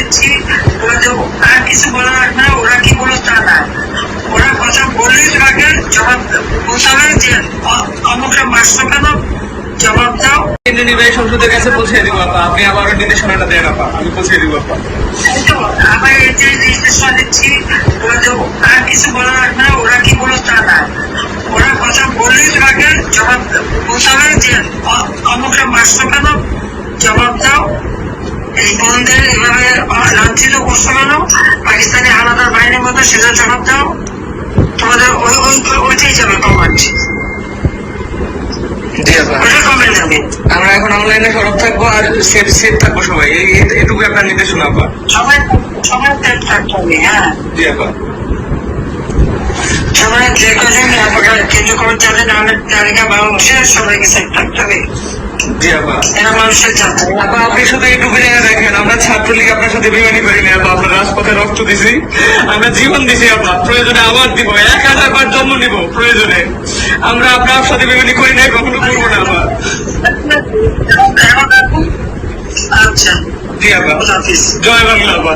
দিচ্ছি, বলে দেবো। আর কিছু বলা লাগবে না, ওরা কি বলো তা না। ওরা কথা বললেই তোমাকে জবাব বলতে হবে যে অমুকটা মারছো কেন, জবাব দাও। নির্বাহী সংসদের কাছে পৌঁছে দিব আপা, আপনি আবার নির্দেশনাটা দেন আপা, আমি পৌঁছে দিব আপা। আবার এই যে নির্দেশনা দিচ্ছি, বলে দেবো। আর কিছু বলা লাগবে না, ওরা কি বলো তা না। ওরা কথা বললেই তোমাকে জবাব বলতে হবে যে অমুকটা মারছো কেন, জবাব দাও। এই বোনদের এভাবে লাঞ্ছিত করছো কেন, পাকিস্তানি আলাদা বাহিনীর মতো, সেটা জবাব দাও। তোমাদের ওইটাই যাবে কমান্ড, ওটা কমেন্ট যাবে। আমরা এখন অনলাইনে সরব থাকবো আর সেফ থাকবো সবাই, এটুকু আপনার নির্দেশনা আপা। সবাই সবাই সেফ থাকতে হবে। হ্যাঁ জি আপা। সবাই যে কজন কেন্দ্রীয় কমিটি যাদের নামের তালিকা বাংলাদেশের, সবাইকে সেফ থাকতে হবে। জি আপা। এরা মানুষের জাতি। আপা আপনি শুধু এইটুকু জেনে রাখেন, আমরা ছাত্রলীগ আপনার সাথে বেমানি করিনি আপা, আমরা রাজপথে রক্ত দিছি, আমরা জীবন দিছি আপা, প্রয়োজনে আবার দিব, 1000 বার জন্ম নিব প্রয়োজনে। আমরা আপনার সাথে বেমানি করি নাই, কখনো করবো না আপা। আচ্ছা জি আপা। হাফিজ। জয় বাংলা আপা।